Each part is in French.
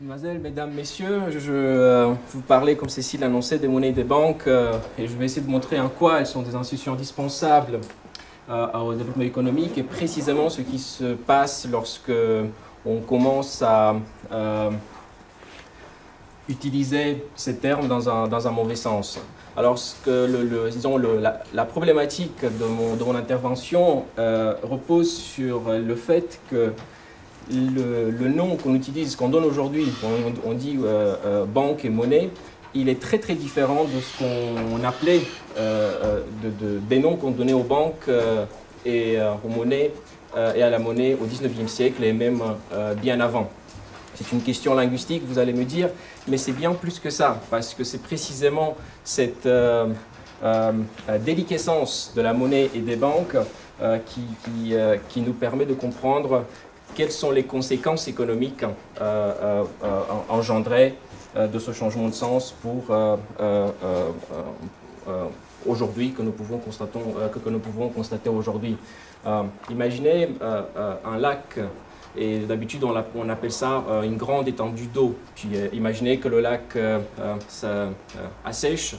Mademoiselles, mesdames, messieurs, je vous parlais, comme Cécile l'annonçait, des monnaies des banques et je vais essayer de montrer en quoi elles sont des institutions indispensables au développement économique et précisément ce qui se passe lorsque on commence à utiliser ces termes dans un mauvais sens. Alors, disons, la problématique de mon intervention repose sur le fait que le nom qu'on utilise, qu'on donne aujourd'hui, on dit banque et monnaie, il est très très différent de ce qu'on appelait des noms qu'on donnait aux banques et aux monnaies et à la monnaie au 19e siècle et même bien avant. C'est une question linguistique, vous allez me dire, mais c'est bien plus que ça, parce que c'est précisément cette déliquescence de la monnaie et des banques qui nous permet de comprendre quelles sont les conséquences économiques engendrées de ce changement de sens pour aujourd'hui, que nous pouvons constater aujourd'hui. Imaginez un lac, et d'habitude on appelle ça une grande étendue d'eau. Puis imaginez que le lac assèche.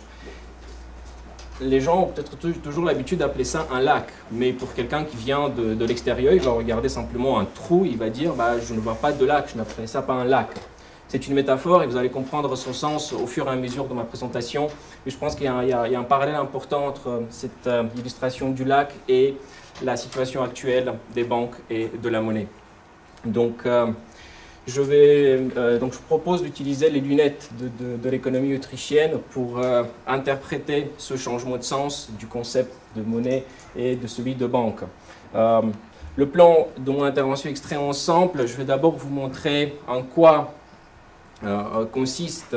Les gens ont peut-être toujours l'habitude d'appeler ça un lac, mais pour quelqu'un qui vient de l'extérieur, il va regarder simplement un trou, il va dire bah, « je ne vois pas de lac, je n'appelle ça pas un lac ». C'est une métaphore et vous allez comprendre son sens au fur et à mesure de ma présentation. Et je pense qu'il y a un parallèle important entre cette illustration du lac et la situation actuelle des banques et de la monnaie. Donc, je propose d'utiliser les lunettes de l'économie autrichienne pour interpréter ce changement de sens du concept de monnaie et de celui de banque. Le plan de mon intervention est extrêmement simple. Je vais d'abord vous montrer en quoi consistent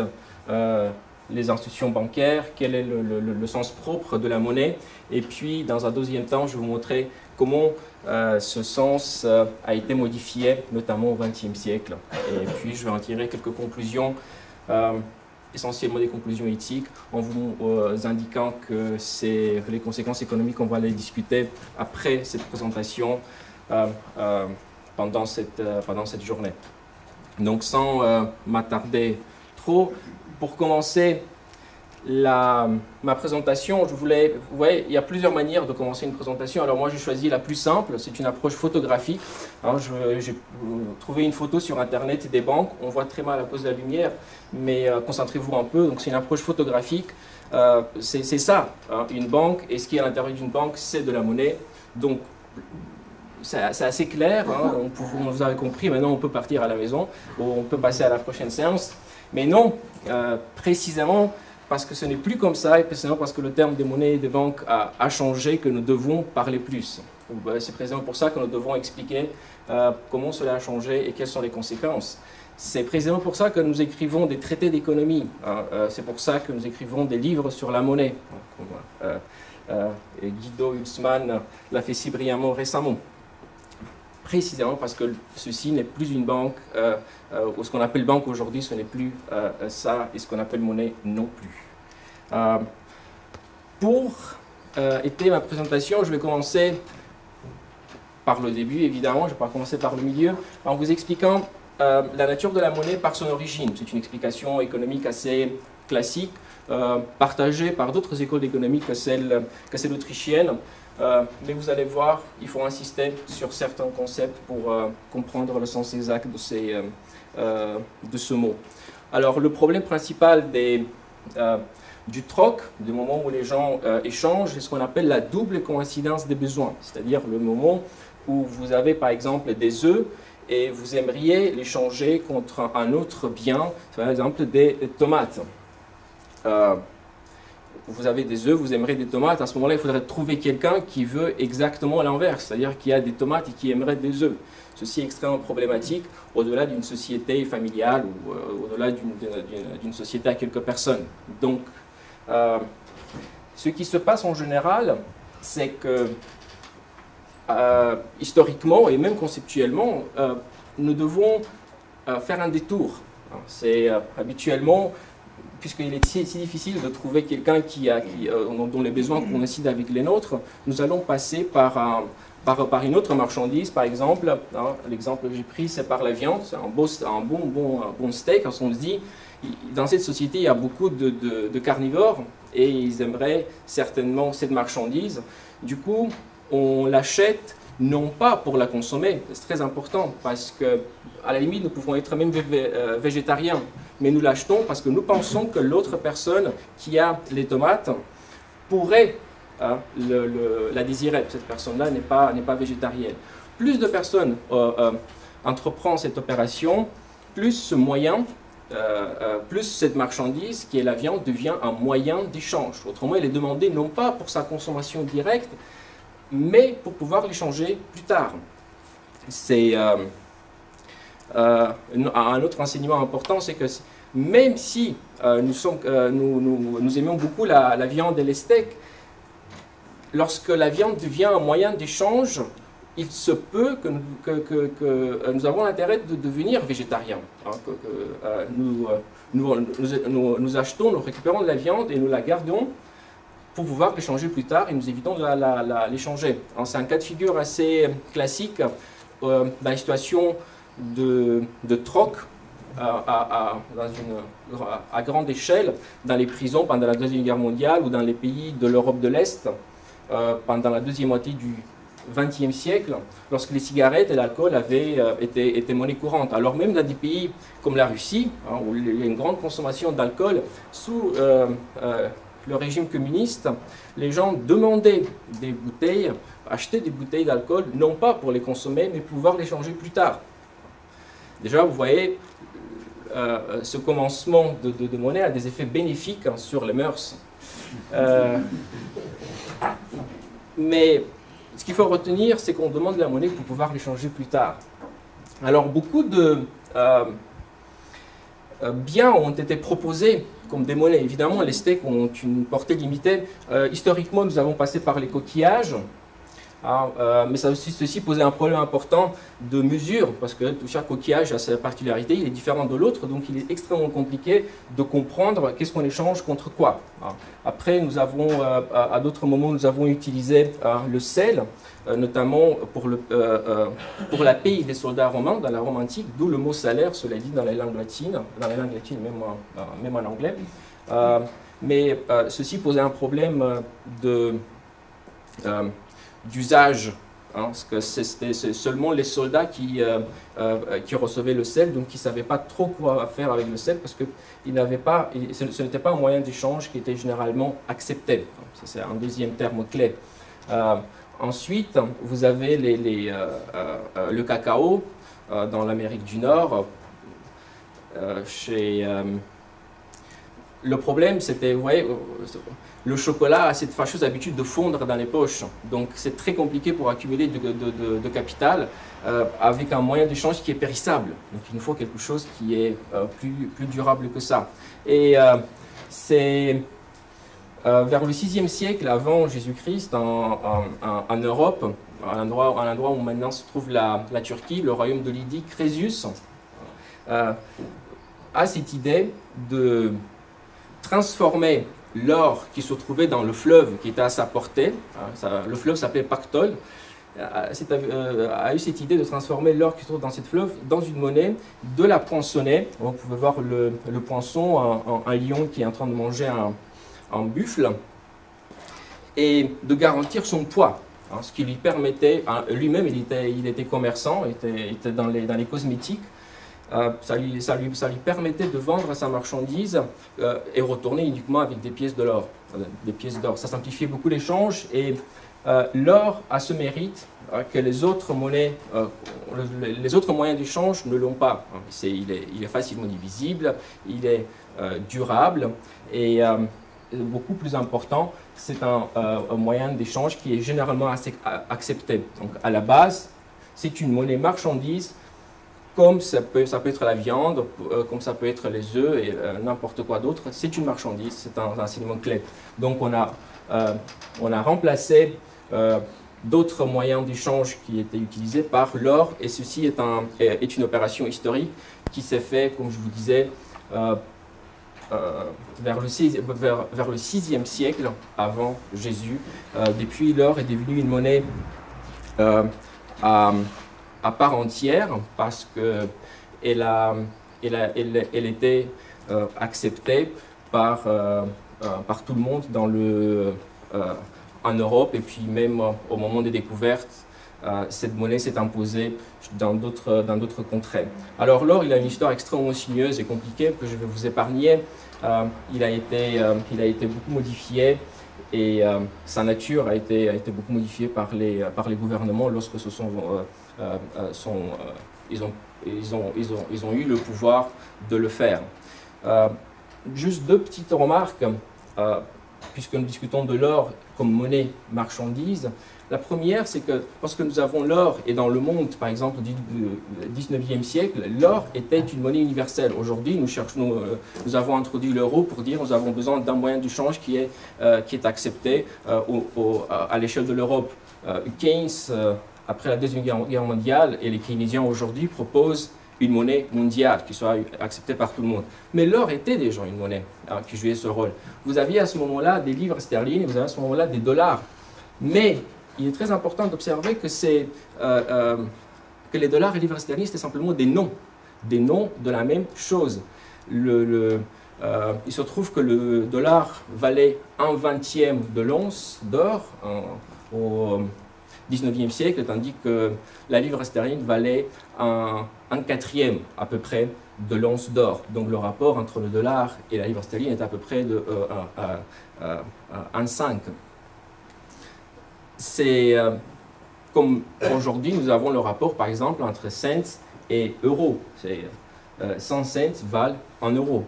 les institutions bancaires, quel est le sens propre de la monnaie. Et puis, dans un deuxième temps, je vais vous montrer comment ce sens a été modifié, notamment au XXe siècle. Et puis, je vais en tirer quelques conclusions, essentiellement des conclusions éthiques, en vous indiquant que les conséquences économiques, on va les discuter après cette présentation, pendant cette journée. Donc, sans m'attarder trop, pour commencer ma présentation, vous voyez, il y a plusieurs manières de commencer une présentation. Alors moi, j'ai choisi la plus simple, c'est une approche photographique. J'ai trouvé une photo sur Internet des banques, on voit très mal à cause de la lumière, mais concentrez-vous un peu. Donc c'est une approche photographique, c'est ça, hein, une banque, et ce qui est à l'intérieur d'une banque, c'est de la monnaie. Donc c'est assez clair, hein, vous avez compris, maintenant on peut partir à la maison, ou on peut passer à la prochaine séance. Mais non, précisément parce que ce n'est plus comme ça, et précisément parce que le terme des monnaies et des banques a changé, que nous devons parler plus. C'est précisément pour ça que nous devons expliquer comment cela a changé et quelles sont les conséquences. C'est précisément pour ça que nous écrivons des traités d'économie, hein, c'est pour ça que nous écrivons des livres sur la monnaie. Guido Hülsmann l'a fait si brillamment récemment. Précisément parce que ceci n'est plus une banque, ou ce qu'on appelle banque aujourd'hui, ce n'est plus ça, et ce qu'on appelle monnaie non plus. Pour étayer ma présentation, je vais commencer par le début, évidemment, je ne vais pas commencer par le milieu, en vous expliquant la nature de la monnaie par son origine. C'est une explication économique assez classique, partagée par d'autres écoles d'économie que celle autrichienne. Mais vous allez voir, il faut insister sur certains concepts pour comprendre le sens exact de ce mot. Alors, le problème principal du troc, du moment où les gens échangent, c'est ce qu'on appelle la double coïncidence des besoins. C'est-à-dire le moment où vous avez, par exemple, des œufs et vous aimeriez les changer contre un autre bien, par exemple des tomates. Vous avez des œufs, vous aimeriez des tomates, à ce moment-là, il faudrait trouver quelqu'un qui veut exactement l'inverse, c'est-à-dire qui a des tomates et qui aimerait des œufs. Ceci est extrêmement problématique au-delà d'une société familiale ou au-delà d'une société à quelques personnes. Donc, ce qui se passe en général, c'est que historiquement et même conceptuellement, nous devons faire un détour. C'est habituellement puisqu'il est si difficile de trouver quelqu'un dont les besoins coïncident avec les nôtres, nous allons passer par une autre marchandise, par exemple. L'exemple que j'ai pris, c'est par la viande. C'est un bon steak. On se dit, dans cette société, il y a beaucoup de carnivores et ils aimeraient certainement cette marchandise. Du coup, on l'achète non pas pour la consommer, c'est très important, parce que à la limite, nous pouvons être même végétariens, mais nous l'achetons parce que nous pensons que l'autre personne qui a les tomates pourrait la désirer. Cette personne-là n'est pas végétarienne. Plus de personnes entreprennent cette opération, plus ce moyen, plus cette marchandise qui est la viande devient un moyen d'échange. Autrement, elle est demandée non pas pour sa consommation directe, mais pour pouvoir l'échanger plus tard. C'est un autre enseignement important, c'est que même si nous aimons beaucoup la viande et les steaks, lorsque la viande devient un moyen d'échange, il se peut que nous avons l'intérêt de devenir végétariens. Nous achetons, nous récupérons de la viande et nous la gardons pour pouvoir l'échanger plus tard et nous évitons de l'échanger. C'est un cas de figure assez classique dans la situation de troc à grande échelle dans les prisons pendant la Deuxième Guerre mondiale ou dans les pays de l'Europe de l'Est pendant la deuxième moitié du XXe siècle, lorsque les cigarettes et l'alcool avaient été monnaie courante. Alors même dans des pays comme la Russie, où il y a une grande consommation d'alcool, sous le régime communiste, les gens demandaient des bouteilles, achetaient des bouteilles d'alcool, non pas pour les consommer, mais pour pouvoir les changer plus tard. Déjà, vous voyez, ce commencement de monnaie a des effets bénéfiques sur les mœurs. Mais ce qu'il faut retenir, c'est qu'on demande la monnaie pour pouvoir l'échanger plus tard. Alors, beaucoup de biens ont été proposés comme des monnaies. Évidemment, les steaks ont une portée limitée. Historiquement, nous avons passé par les coquillages. Mais ça aussi, ceci posait un problème important de mesure, parce que chaque coquillage a sa particularité, il est différent de l'autre, donc il est extrêmement compliqué de comprendre qu'est-ce qu'on échange contre quoi. Après, nous avons, à d'autres moments, nous avons utilisé le sel, notamment pour la paye des soldats romains dans la Rome antique, d'où le mot salaire, cela dit dans les langues latines, même en anglais. Mais ceci posait un problème d'usage, parce que c'était seulement les soldats qui recevaient le sel, donc qui ne savaient pas trop quoi faire avec le sel, parce que ce n'était pas un moyen d'échange qui était généralement accepté. Ça, c'est un deuxième terme clé. Ensuite, vous avez le cacao dans l'Amérique du Nord. Le problème, c'était, vous voyez, le chocolat a cette fâcheuse habitude de fondre dans les poches. Donc, c'est très compliqué pour accumuler de capital avec un moyen d'échange qui est périssable. Donc, il nous faut quelque chose qui est plus durable que ça. Et c'est vers le 6e siècle avant Jésus-Christ, en Europe, à l'endroit où maintenant se trouve la Turquie, le royaume de Lydie, Crésus a cette idée de transformer l'or qui se trouvait dans le fleuve qui était à sa portée, le fleuve s'appelait Pactole, a eu cette idée de transformer l'or qui se trouve dans cette fleuve dans une monnaie, de la poinçonner. Vous pouvez voir le poinçon, un lion qui est en train de manger un buffle, et de garantir son poids, ce qui lui permettait, lui-même il était commerçant, il était dans les cosmétiques. Ça lui permettait de vendre sa marchandise et retourner uniquement avec des pièces de l'or, Ça simplifiait beaucoup l'échange, et l'or a ce mérite que les autres monnaies, les autres moyens d'échange ne l'ont pas. Il est facilement divisible, il est durable, et beaucoup plus important, c'est un moyen d'échange qui est généralement accepté. Donc à la base, c'est une monnaie marchandise, comme ça peut être la viande, comme ça peut être les œufs et n'importe quoi d'autre. C'est une marchandise, c'est un enseignement clé. Donc on a remplacé d'autres moyens d'échange qui étaient utilisés par l'or, et ceci est une opération historique qui s'est fait, comme je vous disais, vers le 6e siècle avant Jésus. Depuis l'or est devenu une monnaie à part entière parce qu'elle elle était acceptée par tout le monde en Europe, et puis même au moment des découvertes, cette monnaie s'est imposée dans d'autres contrées. Alors l'or, il a une histoire extrêmement sinueuse et compliquée que je vais vous épargner. Il a été beaucoup modifié, et sa nature a été beaucoup modifiée par les gouvernements lorsque ils ont eu le pouvoir de le faire. Juste deux petites remarques, puisque nous discutons de l'or comme monnaie marchandise. La première, c'est que lorsque nous avons l'or, et dans le monde, par exemple, du 19e siècle, l'or était une monnaie universelle. Aujourd'hui, nous avons introduit l'euro pour dire que nous avons besoin d'un moyen de change qui est accepté à l'échelle de l'Europe. Keynes, après la Deuxième Guerre mondiale, et les keynésiens aujourd'hui proposent une monnaie mondiale qui soit acceptée par tout le monde. Mais l'or était déjà une monnaie qui jouait ce rôle. Vous aviez à ce moment-là des livres sterling, vous avez à ce moment-là des dollars. Mais il est très important d'observer que les dollars et livres sterling, c'était simplement des noms de la même chose. Il se trouve que le dollar valait 1/20 de l'once d'or au 19e siècle, tandis que la livre sterling valait 1/4 à peu près de l'once d'or. Donc le rapport entre le dollar et la livre sterling est à peu près de 1,5. C'est comme aujourd'hui, nous avons le rapport, par exemple, entre cents et euros. 100 cents valent 1 euro.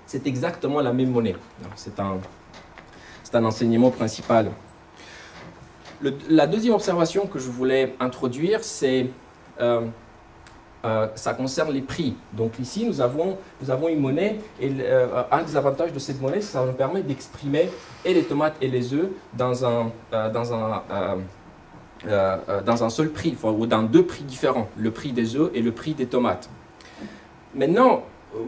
C'est exactement la même monnaie. C'est un enseignement principal. La deuxième observation que je voulais introduire, c'est ça concerne les prix. Donc ici, nous avons une monnaie, et un des avantages de cette monnaie, c'est que ça nous permet d'exprimer et les tomates et les œufs dans un seul prix, ou dans deux prix différents, le prix des œufs et le prix des tomates. Maintenant,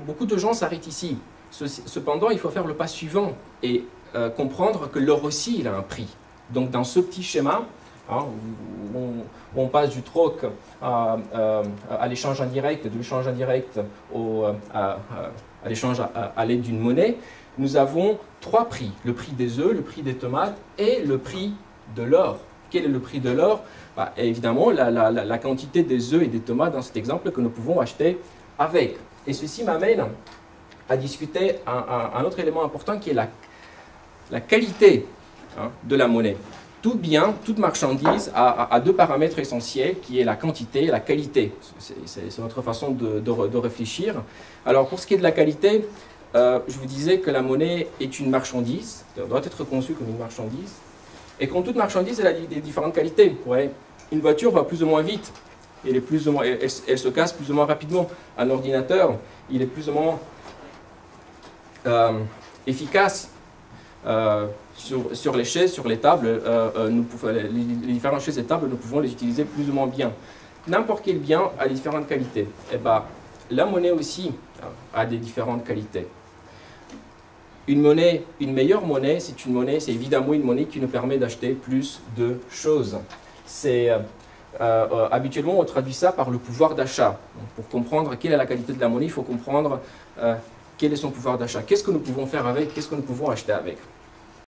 beaucoup de gens s'arrêtent ici. Cependant, il faut faire le pas suivant et comprendre que l'or aussi, il a un prix. Donc dans ce petit schéma, où on passe du troc à l'échange indirect, de l'échange indirect à l'échange à l'aide d'une monnaie, nous avons trois prix. Le prix des œufs, le prix des tomates et le prix de l'or. Quel est le prix de l'or? Évidemment, la quantité des œufs et des tomates dans cet exemple que nous pouvons acheter avec. Et ceci m'amène à discuter un autre élément important qui est la qualité de la monnaie. Tout bien, toute marchandise a deux paramètres essentiels, qui est la quantité et la qualité. C'est notre façon de réfléchir. Alors pour ce qui est de la qualité, je vous disais que la monnaie est une marchandise, doit être conçue comme une marchandise, et comme toute marchandise, elle a des différentes qualités. Ouais. Une voiture va plus ou moins vite, elle se casse plus ou moins rapidement. Un ordinateur, il est plus ou moins efficace. Sur les chaises, sur les tables, les différentes chaises et tables, nous pouvons les utiliser plus ou moins bien. N'importe quel bien a différentes qualités. Et la monnaie aussi a des différentes qualités. Une meilleure monnaie, c'est évidemment une monnaie qui nous permet d'acheter plus de choses. Habituellement, on traduit ça par le pouvoir d'achat. Pour comprendre quelle est la qualité de la monnaie, il faut comprendre quel est son pouvoir d'achat. Qu'est-ce que nous pouvons faire avec? Qu'est-ce que nous pouvons acheter avec?